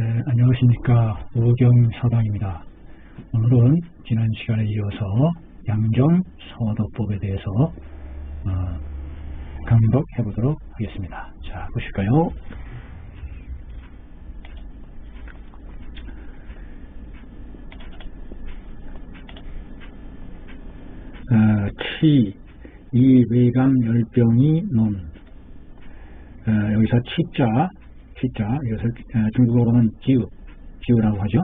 안녕하십니까. 우경사당입니다. 오늘은 지난 시간에 이어서 양정서도법에 대해서 감독해 보도록 하겠습니다. 자, 보실까요? 치, 이 외감 열병이 논. 여기서 치자, 이것을 중국어로는 지우라고 하죠.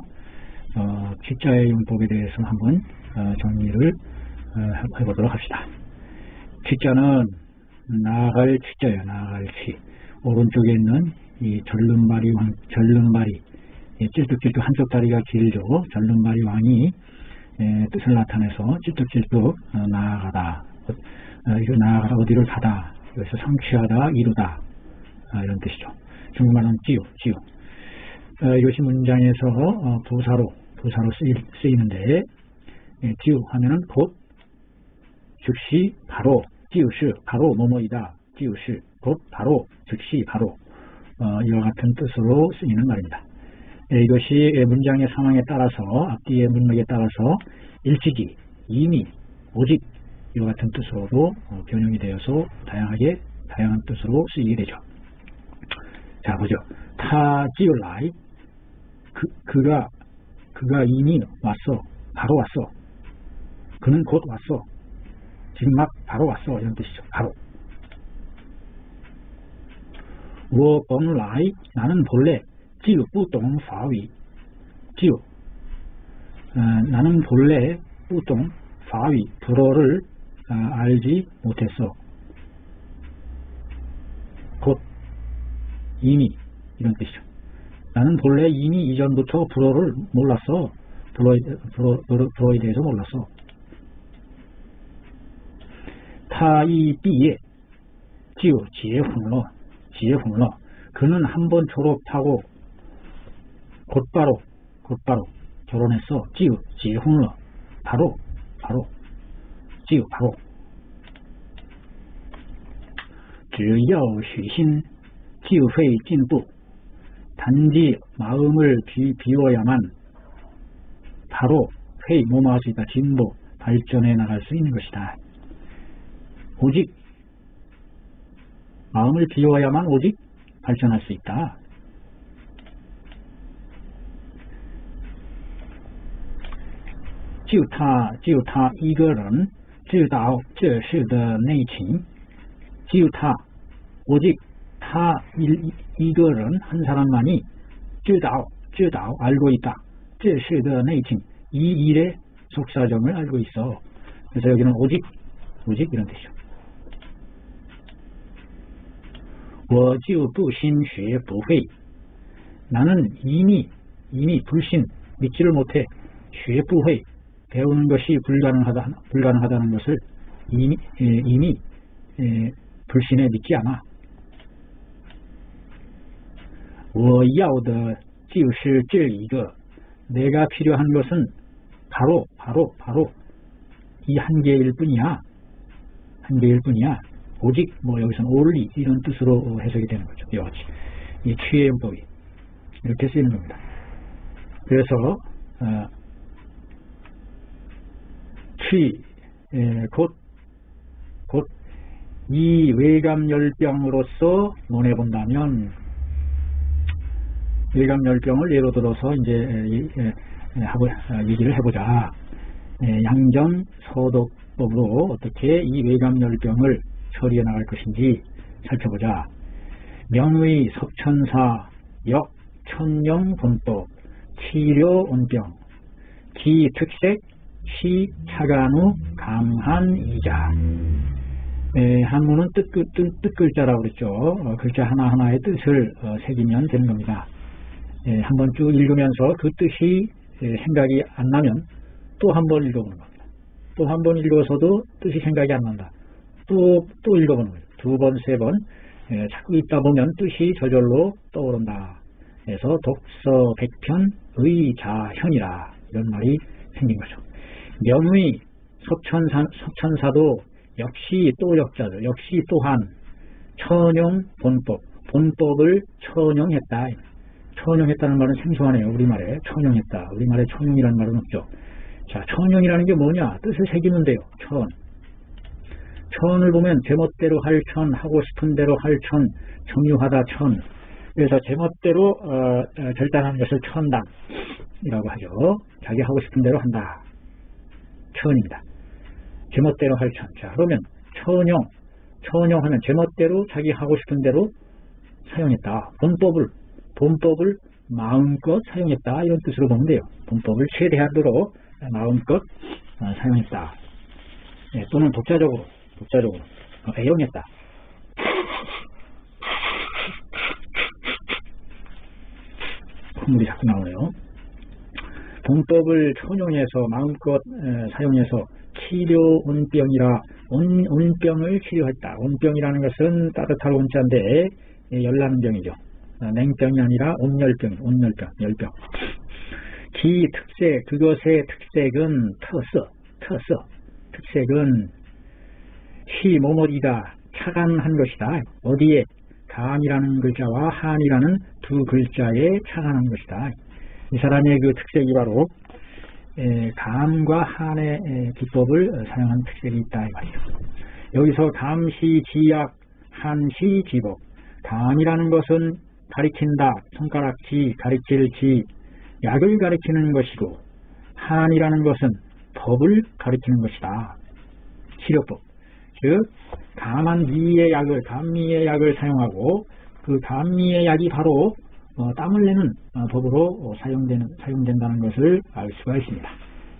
치자의 용법에 대해서 한번 정리를 해보도록 합시다. 치자는 나아갈 치자예요. 나아갈 치. 오른쪽에 있는 이 절름발이 찔뚝찔뚝 한쪽 다리가 길죠. 절름발이 왕이 뜻을 나타내서 찔뚝찔뚝 나아가다. 나아가다 어디를 가다. 여기서 성취하다, 이루다. 이런 뜻이죠. 중국말은 지우. 이것이 문장에서 부사로 쓰이는데, 지우 하면은 곧, 즉시, 바로, 지우시, 바로 뭐뭐이다. 지우시, 곧, 바로, 즉시, 바로. 이와 같은 뜻으로 쓰이는 말입니다. 이것이 문장의 상황에 따라서, 앞뒤의 문맥에 따라서 일찍이, 이미, 오직, 이와 같은 뜻으로도 변형이 되어서 다양한 뜻으로 쓰이게 되죠. 자, 보죠. 타 지울라이. 그가 이미 왔어. 바로 왔어. 그는 곧 왔어. 지금 막 바로 왔어. 이런 뜻이죠. 바로. 워 뻥라이. 나는 본래 지우 뿌동 파위. 지우. 나는 본래 뿌동 파위. 불어를 알지 못했어. 곧 이미 이런 뜻이죠. 나는 본래 이미 이전부터 불어를 몰랐어. 불어에 대해서 몰랐어. 타이비에 지우 지혜훈러. 그는 한번 졸업하고 곧바로 결혼했어. 지우 지혜훈러. 바로 지우 바로. 只要虚心 就会进步. 단지 마음을 비워야만 바로 모험할 수 있다. 진보, 발전해 나갈 수 있는 것이다. 오직 마음을 비워야만 오직 발전할 수 있다.就他一个人知道这事的内情. 只有他 오직 타一个人 한 사람만이 知道 알고 있다. 这事的内情 이 일의 속사정을 알고 있어. 그래서 여기는 오직 이런 뜻이죠. 我就不信学不会. 나는 이미 불신 믿지를 못해. 学不会 배우는 것이 불가능하다는 것을 이미 불신에 믿지 않아. 我要的就是这一个. 내가 필요한 것은 바로 이 한 개일 뿐이야. 오직 여기서는 only 이런 뜻으로 해석이 되는 거죠. 이와 같이 이 취의 용법이 이렇게 쓰이는 겁니다. 그래서 취 곧 이 외감열병으로서 논해본다면, 외감열병을 예로 들어서 이제 얘기를 해보자. 양정서도법으로 어떻게 이 외감열병을 처리해 나갈 것인지 살펴보자. 명의 석천사 역 천령본법 치료온병 기특색 시차간후 감한이자. 한문은 뜻글자라고 그랬죠. 글자 하나하나의 뜻을 새기면 되는 겁니다. 한번 쭉 읽으면서 그 뜻이 생각이 안 나면 또 한 번 읽어보는 겁니다. 또 한 번 읽어서도 뜻이 생각이 안 난다. 또 읽어보는 거죠. 두 번, 세 번 자꾸 읽다 보면 뜻이 저절로 떠오른다. 그래서 독서 백편 의자현이라 이런 말이 생긴 거죠. 명의 석천사도 역시 또 역자죠. 역시 또한 천용 본법을 천용했다. 천용했다는 말은 생소하네요. 우리말에 천용했다. 우리말에 천용이라는 말은 없죠. 자, 천용이라는 게 뭐냐? 뜻을 새기는데요. 천. 천을 보면 제멋대로 할 천, 하고 싶은 대로 할 천, 정유하다 천. 그래서 제멋대로 결단하는 것을 천당이라고 하죠. 자기 하고 싶은 대로 한다. 천입니다. 제멋대로 할 천. 자, 그러면 천용. 천용하면 제멋대로 자기 하고 싶은 대로 사용했다. 본법을 마음껏 사용했다. 이런 뜻으로 보면 돼요. 본법을 최대한으로 마음껏 사용했다. 네, 또는 독자적으로 애용했다. 콧물이 자꾸 나오네요. 본법을 천용해서 마음껏 사용해서 치료 온병이라 온병을 치료했다. 온병이라는 것은 따뜻할 온자인데 열나는 병이죠. 냉병이 아니라 온열병, 열병. 기 특색, 그것의 특색은 특색은 시 모모이다. 차간한 것이다. 어디에 감이라는 글자와 한이라는 두 글자에 차간한 것이다. 이 사람의 그 특색이 바로 감과 한의 기법을 사용한 특색이 있다 이 말이죠. 여기서 감시 지약, 한시 지법. 감이라는 것은 가리킨다, 손가락지, 가리킬지, 약을 가리키는 것이고, 한이라는 것은 법을 가리키는 것이다. 치료법. 즉 감한 미의 약을 사용하고 그 감미의 약이 바로 땀을 내는 법으로 사용된다는 것을 알 수가 있습니다.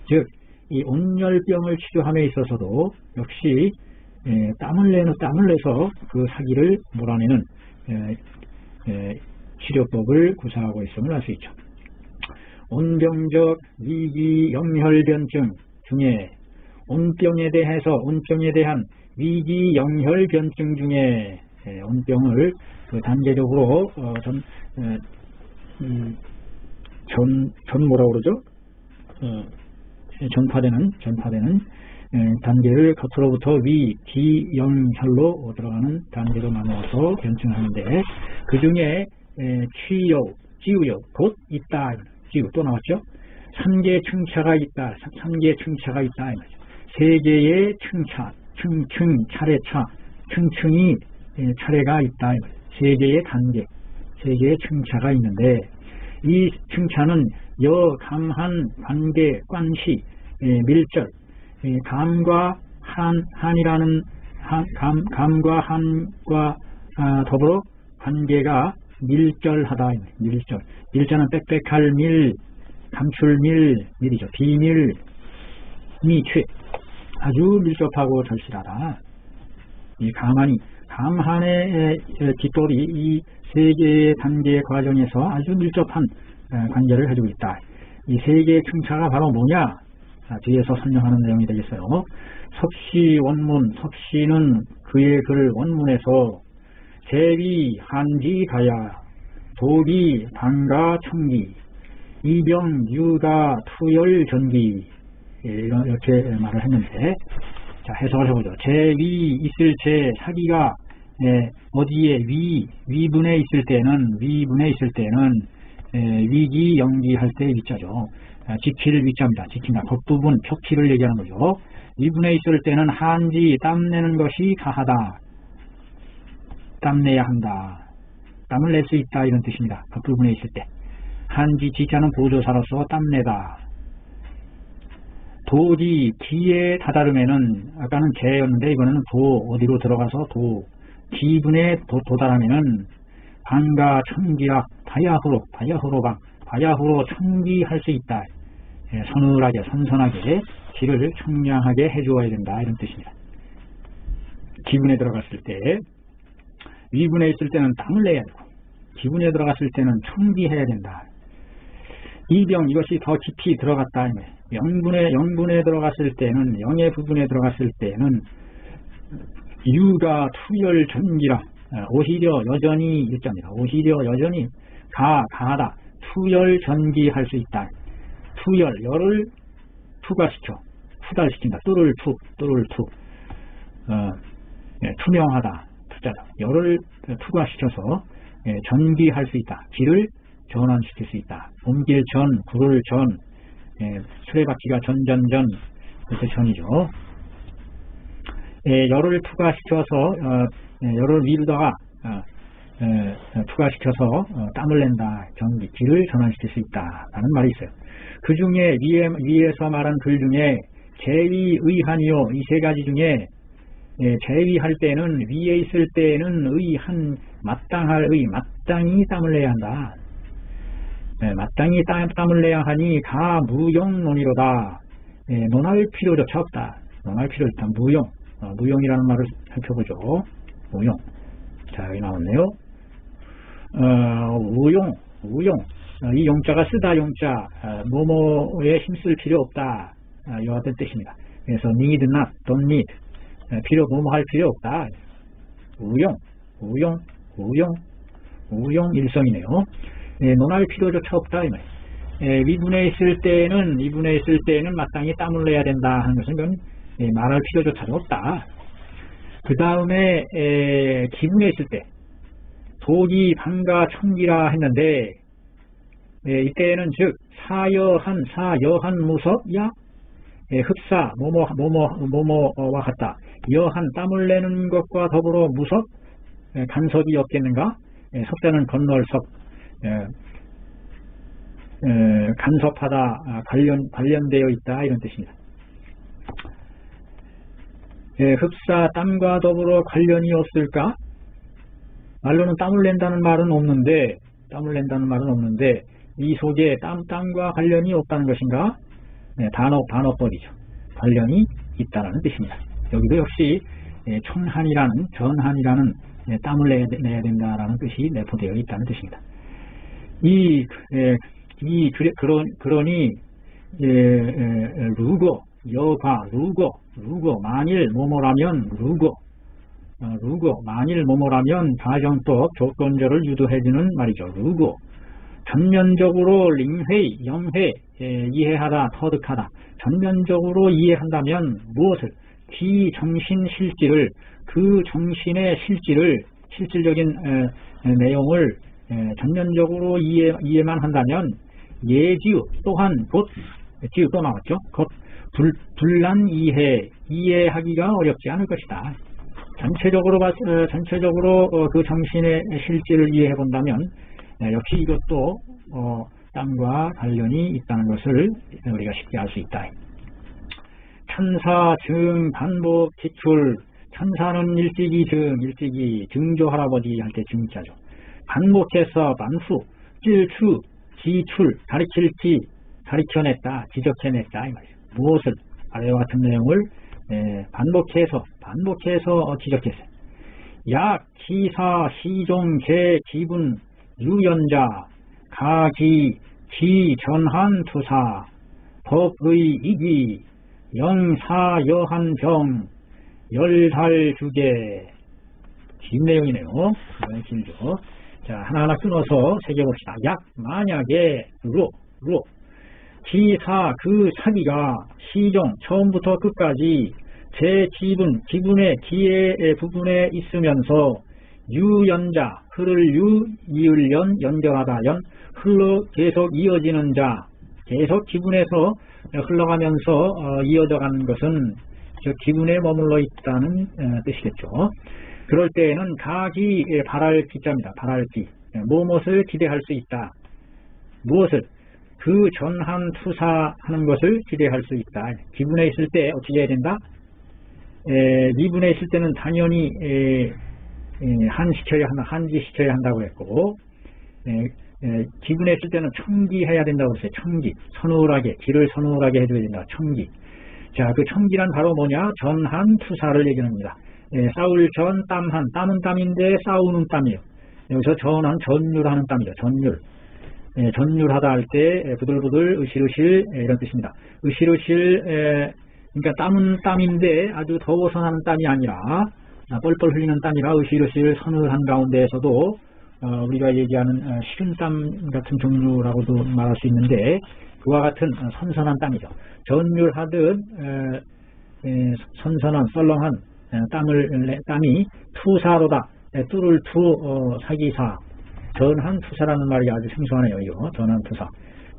즉 이 온열병을 치료함에 있어서도 역시 땀을 내서 그 사기를 몰아내는 치료법을 구사하고 있음을 알 수 있죠. 온병적 위기 영혈변증 중에 온병에 대한 위기 영혈변증 중에 온병을 단계적으로 뭐라고 그러죠? 전파되는 단계를 겉으로부터 위, 기, 영, 혈로 들어가는 단계로 나누어서 변증하는데 그 중에 취요, 지우요, 곧 있다. 지우 또 나왔죠? 3개 층차가 있다. 3개 층차가 있다. 세 개의 층차, 차례차, 층층이 차례가 있다. 세 개의 단계, 세 개의 층차가 있는데 이 층차는 여, 감한, 관계, 관시, 밀절, 감과 한이라는 감과 한과 더불어 관계가 밀절하다. 밀자는 빽빽할 밀, 감출 밀이죠. 비밀, 미취, 아주 밀접하고 절실하다. 이 감한의 뒷돌이 이 세 개의 단계의 과정에서 아주 밀접한 관계를 해주고 있다. 이 세 개의 층차가 바로 뭐냐? 뒤에서 설명하는 내용이 되겠어요. 섭씨 원문, 섭씨는 그의 글 원문에서 제비, 한지, 가야, 도비, 방가, 청기, 이병, 유가, 투열, 전기 이렇게 말을 했는데 자 해석을 해보죠. 제위 있을 제 사기가 어디에 위분에 있을 때는 위기 연기 할 때 위자죠. 지킬 위자입니다. 지킨다. 겉부분 펴키를 얘기하는 거죠. 위분에 있을 때는 한지 땀내는 것이 가하다. 땀내야 한다. 땀을 낼 수 있다 이런 뜻입니다. 겉부분에 있을 때 한지 지자는 보조사로서 땀내다. 도지 기에 다다르면은 아까는 개였는데 이번에는 도 어디로 들어가서 도 기분에 도달하면은 방가 청기락 바야흐로 청기할 수 있다. 서늘하게 선선하게 기를 청량하게 해주어야 된다 이런 뜻입니다. 기분에 들어갔을 때 위분에 있을 때는 땀을 내야 되고 기분에 들어갔을 때는 청기해야 된다. 이병 이것이 더 깊이 들어갔다. 영분에 들어갔을 때는 영의 부분에 들어갔을 때는 유가 투열 전기라 오히려 여전히 일자입니다. 오히려 여전히 가하다. 투열 전기할 수 있다. 투열 열을 투과시켜 후달시킨다. 뚜를 투 투명하다. 투자다. 열을 투과시켜서 전기할 수 있다. 기를 전환시킬 수 있다. 옮길 전, 구를 전, 수레바퀴가 전전전, 그것도 전이죠. 열을 투과시켜서 열을 미루다가 투과시켜서 땀을 낸다. 전기, 기를 전환시킬 수 있다 라는 말이 있어요. 그 중에 위에서 말한 글 중에 제위, 의한이요, 이 세 가지 중에 제위할 때는, 위에 있을 때는 의한, 마땅할 의, 마땅히 땀을 내야 한다. 마땅히 땀을 내야 하니 가 무용 논의로다. 논할 필요조차 없다. 논할 필요조차 무용. 무용이라는 말을 살펴보죠. 무용. 자, 여기 나왔네요. 우용. 이 용자가 쓰다 용자, 뭐뭐에 힘쓸 필요 없다. 이와 같은 뜻입니다. 그래서 need not, don't need. 뭐뭐 할 필요 없다. 우용 일성이네요. 논할 필요조차 없다. 이 말이에요. 위분에 있을 때는 마땅히 땀을 내야 된다 하는 것은 말할 필요조차도 없다. 그 다음에 기분에 있을 때 도기, 반가, 천기라 했는데 이때는 즉 사여한 무섭야 흡사 뭐뭐와 같다. 여한 땀을 내는 것과 더불어 무섭 간섭이 없겠는가? 석자는 건널 섭 간섭하다 관련되어 있다 이런 뜻입니다. 흡사 땀과 더불어 관련이 없을까? 말로는 땀을 낸다는 말은 없는데 이 속에 땀과 관련이 없다는 것인가? 단어법이죠. 관련이 있다는 뜻입니다. 여기도 역시 전한이라는 땀을 내야 된다라는 뜻이 내포되어 있다는 뜻입니다. 그러니 루고, 여과, 루고 만일 뭐뭐라면 만일 뭐뭐라면 가정법 조건절을 유도해주는 말이죠. 루고 전면적으로 링회, 염회 이해하다, 터득하다. 전면적으로 이해한다면 무엇을? 정신 실질을, 그 정신의 실질적인 내용을 전면적으로 이해만 한다면 예지우 또한 곧 지우 또 나왔죠. 곧 불난 이해하기가 어렵지 않을 것이다. 전체적으로 그 정신의 실질을 이해해 본다면 역시 이것도 땀과 관련이 있다는 것을 우리가 쉽게 알 수 있다. 천사, 증, 반복, 기출. 천사는 일찍이 증조 할아버지 할 때 증자죠. 반복해서 반수, 찔추, 지출, 가르쳐냈다, 지적해냈다 이 말이죠. 무엇을? 아래와 같은 내용을 반복해서 지적했어요. 약, 기사, 시종, 개, 기분, 유연자, 가기, 기, 전한, 투사, 법의, 이기, 영사, 여한, 병, 열달, 주계. 긴 내용이네요. 길죠. 자, 하나하나 끊어서 새겨봅시다. 약, 만약에, 로, 기사, 그 사기가, 시종, 처음부터 끝까지, 제 기분의 기의 부분에 있으면서, 유연자, 흐를 이을 연결하다 흘러 계속 이어지는 자, 계속 기분에서 흘러가면서 이어져가는 것은 저 기분에 머물러 있다는 뜻이겠죠. 그럴 때에는 가기, 바랄 기자입니다. 바랄 기. 무엇을 기대할 수 있다. 무엇을? 그 전한 투사하는 것을 기대할 수 있다. 기분에 있을 때 어떻게 해야 된다? 미분에 있을 때는 당연히 한지시켜야 한다고 했고, 기분에 있을 때는 청기해야 된다고 했어요. 청기. 기를 서늘하게 해줘야 된다. 청기. 자, 그 청기란 바로 뭐냐? 전한 투사를 얘기합니다. 싸울 전, 땀한. 땀은 땀인데 싸우는 땀이에요. 여기서 전한, 전율하는 땀이죠. 전율. 전율하다 할 때 부들부들, 으실으실 이런 뜻입니다. 으실으실, 그러니까 땀은 땀인데 아주 더워서 나는 땀이 아니라 뻘뻘 흘리는 땀이라 으실으실 서늘한 가운데에서도 우리가 얘기하는 식은땀 같은 종류라고도 말할 수 있는데 그와 같은 선선한 땀이죠. 전율하듯 선선한 썰렁한 땀이 투사로다. 뚫을 투 사기사 전한투사라는 말이 아주 생소하네요. 이거 전한투사.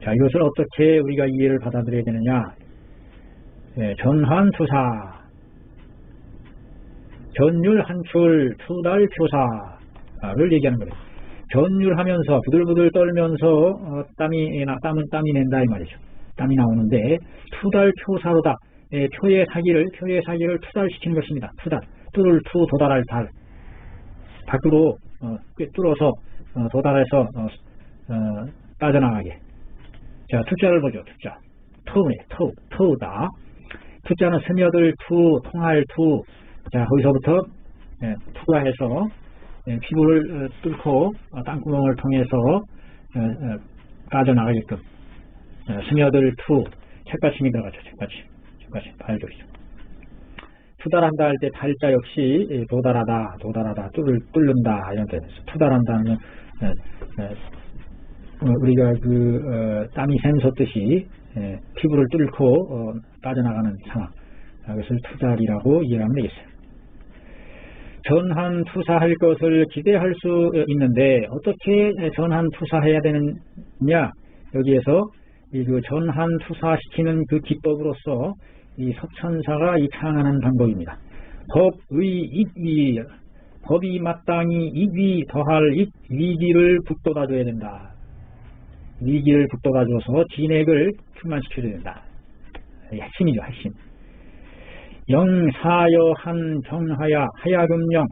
자, 이것을 어떻게 우리가 이해를 받아들여야 되느냐? 전한투사, 전율한출 투달표사를 얘기하는 거예요. 전율하면서 부들부들 떨면서 땀이 낸다 이 말이죠. 땀이 나오는데 투달표사로다. 표의 사기를 투달시키는 것입니다. 투달, 뚫을 투, 도달할 달. 밖으로 뚫어서 도달해서 빠져나가게. 자, 투자를 보죠. 투자. 투다. 투자는 스며들 투, 통할 투. 자, 거기서부터 투가 해서 피부를 뚫고 땅구멍을 통해서 빠져나가게끔 스며들 투. 책받침이 들어가죠. 책받침. 발조리죠. 투달한다 할 때 달자 역시 도달하다, 뚫는다 이런 뜻에서 투달한다는 우리가 땀이 샘솟듯이 피부를 뚫고 빠져나가는 상황, 그것을 투달이라고 이해하면 되겠어요. 전한투사할 것을 기대할 수 있는데 어떻게 전한투사해야 되느냐? 여기에서 그 전한투사시키는 그 기법으로서 이 석천사가 이 창하는 방법입니다. 법이 마땅히 이위 더할 위기를 북돋아줘야 된다. 위기를 북돋아줘서 진액을 충만시켜줘야 된다. 핵심이죠, 핵심. 영사여한 병하야 하야금령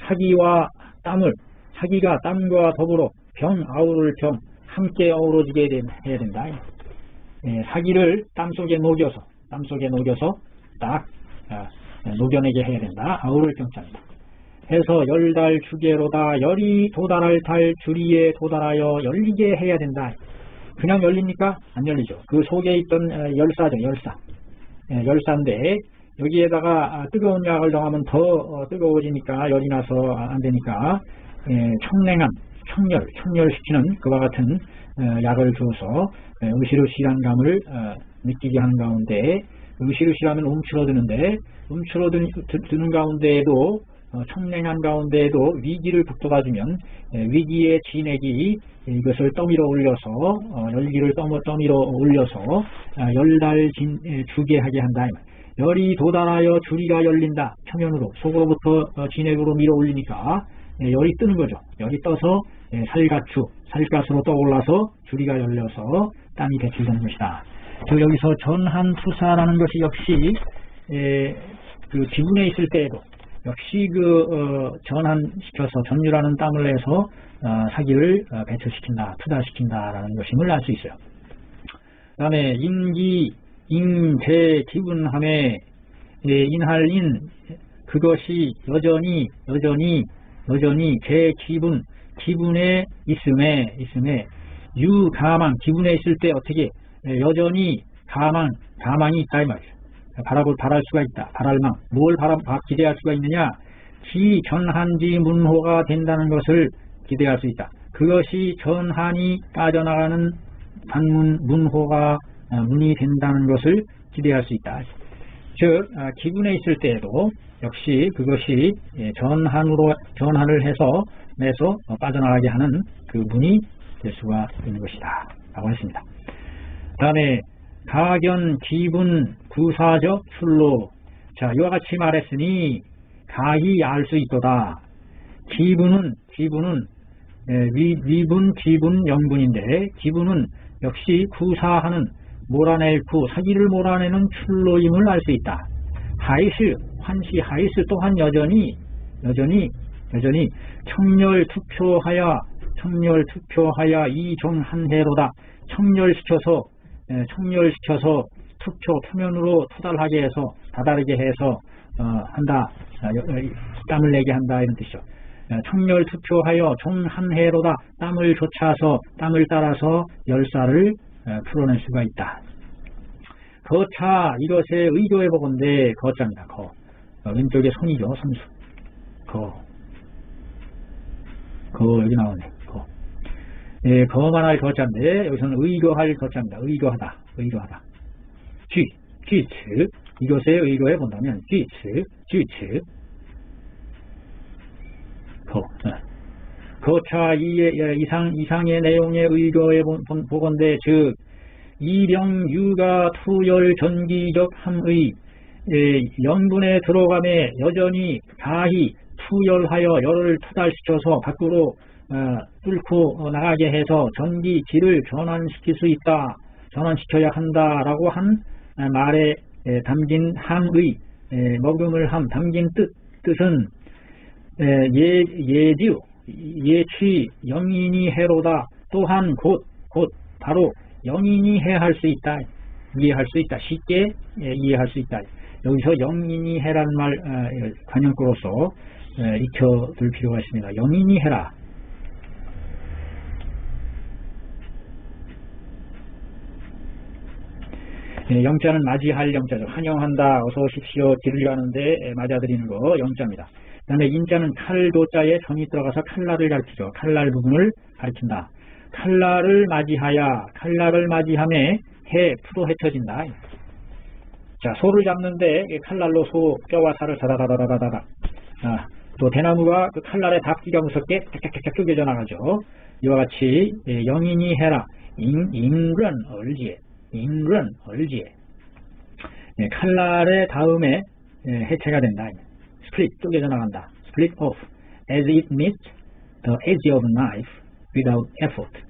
사기와 땀을, 사기가 땀과 더불어 병 아우를 병 함께 어우러지게 해야 된다. 사기를 땀 속에 녹여서 딱 녹여내게 해야 된다. 아우를 병자입니다. 해서 열달 주계로다. 열이 도달할 달 주리에 도달하여 열리게 해야 된다. 그냥 열립니까? 안 열리죠. 그 속에 있던 열사죠. 열사인데 여기에다가 뜨거운 약을 넣으면 더 뜨거워지니까 열이 나서 안 되니까 청냉한 청열시키는 그와 같은 약을 주어서 으시르시한 감을 느끼게 하는 가운데, 으시르시하면 움츠러드는데 움츠러드는 가운데에도 청냉한 가운데에도 위기를 북돋아주면 위기의 진액이 이것을 떠밀어 올려서 열기를 떠밀어 올려서 열달 주게 하게 한다. 열이 도달하여 주리가 열린다. 표면으로 속으로부터 진액으로 밀어 올리니까 열이 뜨는 거죠. 열이 떠서 살갗으로 떠올라서 주리가 열려서 땀이 배출되는 것이다. 여기서 전한투사라는 것이 역시 그 기분에 있을 때에도 역시 전한시켜서 전율하는 땀을 내서 사기를 배출시킨다, 투달시킨다라는 것임을 알 수 있어요. 그 다음에 인기, 대 기분함에 인할인 그것이 여전히 제 기분에 있음에 유가망 기분에 있을 때 어떻게 여전히 가망이 있다 이 말이죠. 바랄 수가 있다. 바랄망 뭘 기대할 수가 있느냐? 전한지 문호가 된다는 것을 기대할 수 있다. 그것이 전한이 빠져나가는 문호가 문이 된다는 것을 기대할 수 있다. 즉 기분에 있을 때에도 역시 그것이 전한을 해서 내서 빠져나가게 하는 그 문이 될 수가 있는 것이다 라고 했습니다. 그 다음에 가견 기분 구사적 출로. 자, 이와 같이 말했으니 가히 알 수 있도다. 기분은 위분 기분 영분인데 기분은 역시 구사하는 몰아낼 사기를 몰아내는 출로임을 알 수 있다. 환시 하이스 또한 여전히 청렬 투표하여 이종한해로다. 청렬시켜서 표면으로 투달하게 해서 다다르게 해서 한다. 땀을 내게 한다 이런 뜻이죠. 청렬 투표하여 종한해로다. 땀을 따라서 열사를 풀어낼 수가 있다. 거차 이것에 의도해 보건대 거자입니다. 왼쪽에 손이죠. 선수. 여기 나오네. 거만할 거자인데 여기서는 의거할 거자입니다. 의거하다. 쥐츠 이것에 의거해 본다면 쥐츠 거차 이상의 내용에 의거해 보건대 즉 이병유가 투열 전기적 함의 염분에 들어감에 여전히 가히 투열하여 열을 투달시켜서 밖으로 뚫고 나가게 해서 전기질을 전환시킬 수 있다, 전환시켜야 한다라고 한 말에 담긴 함의 머금을 함 담긴 뜻은 예치 영인이 해로다. 또한 곧 바로 영인이 해할 수 있다, 이해할 수 있다, 쉽게 이해할 수 있다. 여기서 영인이 해라는 말 관용구로서 익혀둘 필요가 있습니다. 영인이 해라. 영자는 맞이할 영자죠. 환영한다, 어서 오십시오, 길을 가는데 맞아들이는 거 영자입니다. 그 다음에 인자는 칼도자에 전이 들어가서 칼날을 가리키죠. 칼날 부분을 가리킨다. 칼날을 맞이하야, 칼날을 맞이함에 푸도 헤쳐진다. 자, 소를 잡는데 칼날로 소 뼈와 살을 다다다다다다다. 또 대나무가 그 칼날에 닿기가 무섭게 탁탁탁탁 쪼개져 나가죠. 이와 같이 영인이 해라. 인런 얼지에. 칼날의 다음에 해체가 된다. split, 쪼개져 나간다. split off as it meets the edge of knife without effort.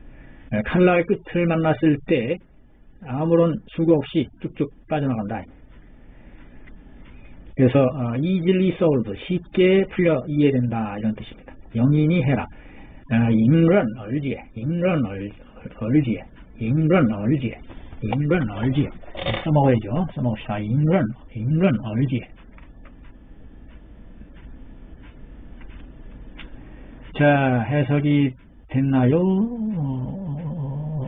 칼날 끝을 만났을 때 아무런 수고 없이 쭉쭉 빠져나간다. 그래서 easily solved, 쉽게 풀려 이해된다, 이런 뜻입니다. 영인이 해라. 인런 얼지에. 써먹어야죠. 써먹읍시다. 인런 얼지에. 자, 해석이 됐나요?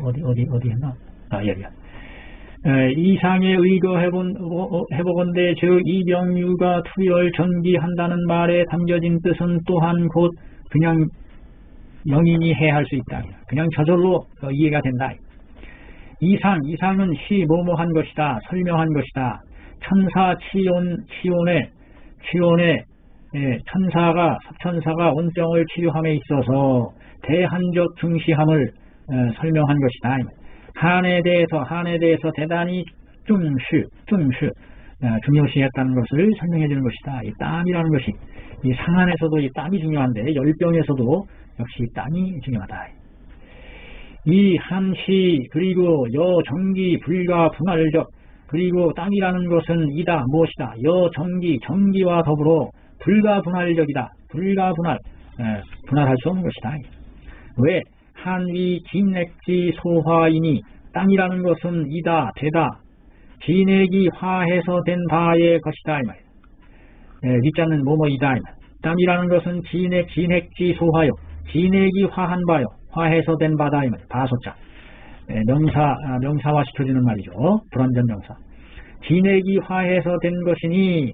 어디 했나? 여기야. 이상에 의거해보건대 즉 이병유가 투열 전기한다는 말에 담겨진 뜻은 또한 곧 그냥 영인이 해할 수 있다. 그냥 저절로 이해가 된다. 이상은 뭐뭐한 것이다, 설명한 것이다. 천사 치온의 천사가 온병을 치료함에 있어서 대한적 중시함을 설명한 것이다. 한에 대해서 대단히 중요시했다는 것을 설명해 주는 것이다. 이 땀이라는 것이, 이 상한에서도 이 땀이 중요한데 열병에서도 역시 땀이 중요하다. 이 한시 그리고 여정기 불가 분할적, 그리고 땀이라는 것은 이다 무엇이다, 정기와 더불어 불가분할적이다. 분할할 수 없는 것이다. 왜? 한위 진액지 소화이니 땀이라는 것은 이다 되다 진액이 화해서 된 바의 것이다. 위자는 뭐뭐이다. 땀이라는 것은 진액지 소화요, 진액이 화한 바요, 화해서 된 바다. 바소자 명사화 시켜주는 말이죠. 불완전 명사. 진액이 화해서 된 것이니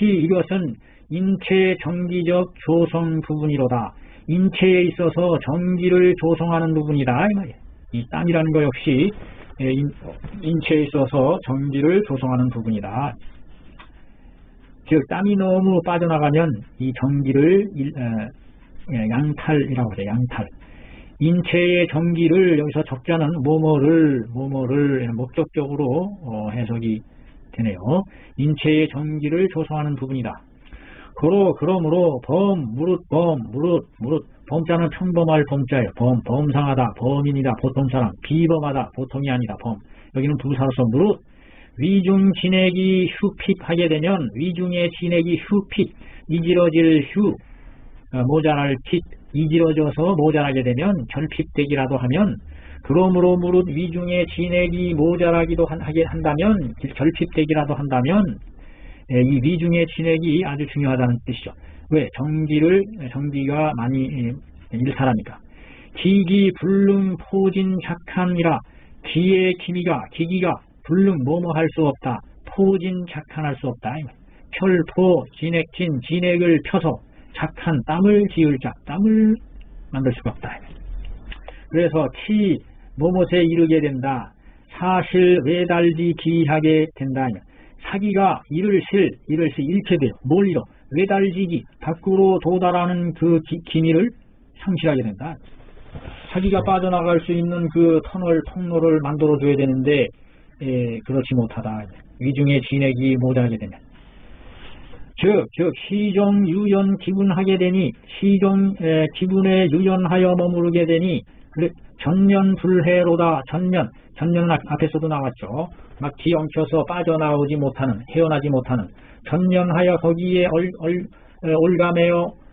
이것은 인체의 정기적 조성 부분이로다. 인체에 있어서 전기를 조성하는 부분이다. 이 땀이라는 거 역시 인체에 있어서 전기를 조성하는 부분이다. 즉 땀이 너무 빠져나가면 이 전기를 양탈이라고 하죠. 양탈. 인체의 전기를 여기서 적자는 뭐뭐를 목적적으로 해석이 되네요. 인체의 전기를 조성하는 부분이다. 그러므로 범자는 평범할 범자예요. 범상하다, 범인이다, 보통 사람, 비범하다, 보통이 아니다, 범. 여기는 부사로서 무릇 위중 진액이 휴핍하게 되면, 위중의 진액이 휴핍, 이지러질 모자랄 핏, 이지러져서 모자라게 되면, 결핍되기라도 하면, 그러므로 무릇 위중의 진액이 모자라기도 한다면, 결핍되기라도 한다면, 이 위중의 진액이 아주 중요하다는 뜻이죠. 왜? 전기가 많이 일탈하니까. 기기 불능 포진 착한이라. 기기가 불능 뭐뭐 할 수 없다, 포진 착한할 수 없다. 펼포 진액을 펴서 착한 땀을 지을 자, 땀을 만들 수가 없다. 그래서 뭐뭐에 이르게 된다. 사실 외달지 기하게 된다. 사기가 이를 잃게 돼요. 뭘 잃어? 외달지기, 밖으로 도달하는 그 기미를 상실하게 된다. 자기가 빠져나갈 수 있는 그 터널, 통로를 만들어줘야 되는데 그렇지 못하다. 위중의 진액이 모자라게 되면. 즉 시종 유연 기분하게 되니 기분에 유연하여 머무르게 되니 전면불해로다. 전면은 앞에서도 나왔죠. 막 뒤엉켜서 빠져나오지 못하는, 헤어나지 못하는, 전면하여 거기에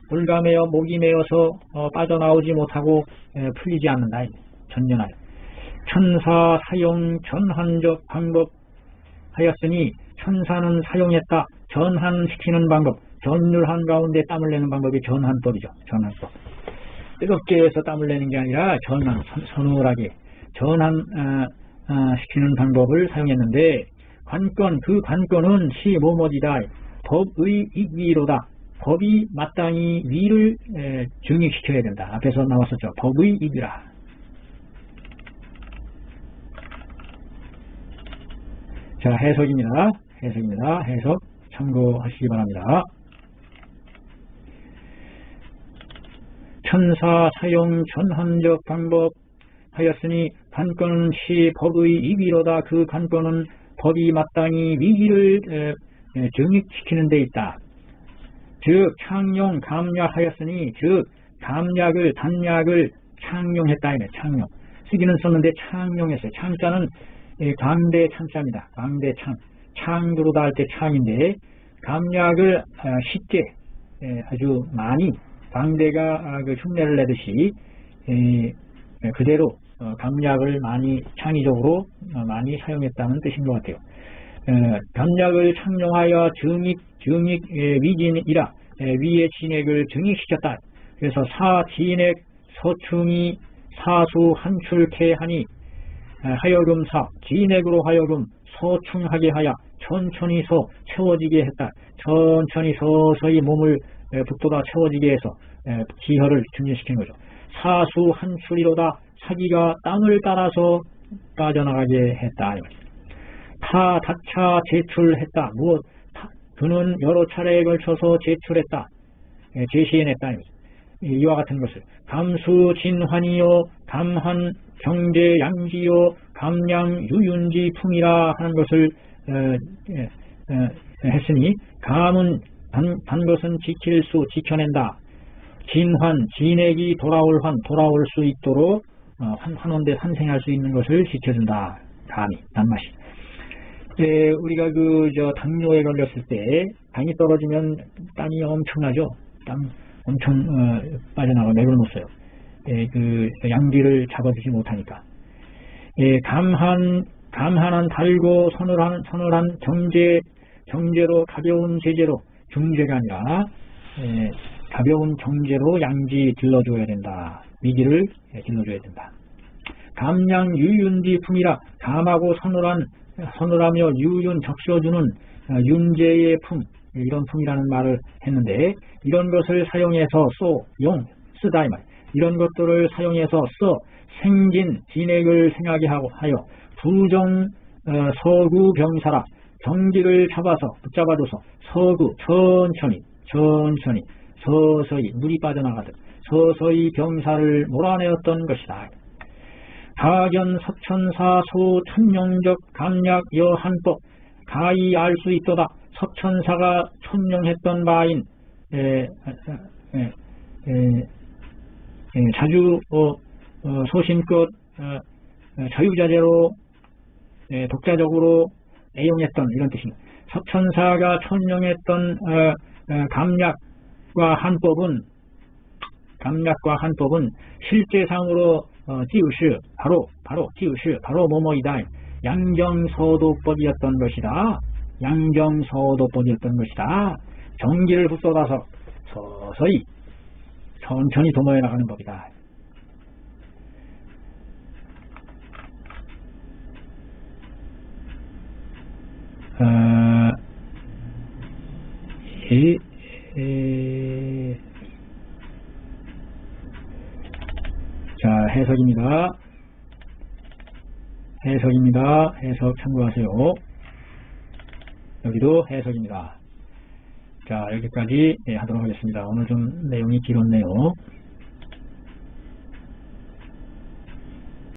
올가매어 목이 메어서 빠져나오지 못하고 풀리지 않는다. 전면하여. 천사 사용 전환적 방법 하였으니 천사는 사용했다. 전환시키는 방법, 전율한 가운데 땀을 내는 방법이 전환법이죠. 전환법. 뜨겁게 해서 땀을 내는 게 아니라 전환, 서늘하게 전환시키는 방법을 사용했는데 그 관건은 시모모지다. 법의 이위로다. 법이 마땅히 위를 증익시켜야 된다. 앞에서 나왔었죠. 법의 이위라. 자, 해석입니다. 해석 참고하시기 바랍니다. 천사 사용 전환적 방법 하였으니 관건은 시 법의 이위로다. 그 관건은 법이 마땅히 위기를 증익시키는 데 있다. 즉 창용 감약 하였으니 즉 단약을 창용했다. 창용. 쓰기는 썼는데 창용했어요. 창자는 광대 창자입니다. 광대 창조로다 할 때 창인데 감약을 쉽게 아주 많이 광대가 그 흉내를 내듯이 그대로 감약을 많이 창의적으로 많이 사용했다는 뜻인 것 같아요. 감약을 창용하여 증익 위진이라 위의 진액을 증익시켰다. 그래서 사진액 서충이 사수 한출케 하니 하여금 진액으로 하여금 서충하게 하여 천천히 채워지게 했다. 천천히 서서히 몸을 북돋아 채워지게 해서 기혈을 증진시킨 거죠. 사수 한출이로다. 사기가 땅을 따라서 빠져나가게 했다. 다차 제출했다. 그는 여러 차례에 걸쳐서 제출했다. 제시해냈다. 이와 같은 것을 감수 진환이요 감환 경제 양지요 감량 유윤지 풍이라 하는 것을 했으니 감은 단 것은 지켜낸다. 진액이 돌아올 수 있도록 환원돼 환생할 수 있는 것을 지켜준다. 감이 단맛이. 우리가 당뇨에 걸렸을 때 당이 떨어지면 땀이 엄청나죠. 땀 엄청 빠져나가 맥을 못 써요. 그 양기를 잡아주지 못하니까. 감한한 달고 서늘한 정제로 가벼운 제재로 중제가 아니라 가벼운 정제로 양지 길러줘야 된다. 위기를 길러줘야 된다. 감량 유윤지 품이라 감하고 서늘하며 유윤 적셔주는 윤제의 품, 이런 품이라는 말을 했는데 이런 것을 사용해서 쓰다 이 말. 이런 것들을 사용해서 생진 진액을 생하게 하여 부정 서구 병사라 정기를 붙잡아줘서 천천히 서서히 물이 빠져나가듯 서서히 병사를 몰아내었던 것이다. 가견 석천사 소천룡적 감약 여한법 가히 알 수 있도다. 석천사가 천룡했던 바인 자주 소신껏 자유자재로 독자적으로 애용했던 이런 뜻입니다. 석천사가 천룡했던 감약과 한법은 실제상으로 바로 뭐뭐이다. 양정서도법이었던 것이다. 정기를 북돋아서 서서히 천천히 도모해 나가는 법이다. 자, 해석입니다. 해석 참고하세요. 여기도 해석입니다. 자, 여기까지 하도록 하겠습니다. 오늘 좀 내용이 길었네요.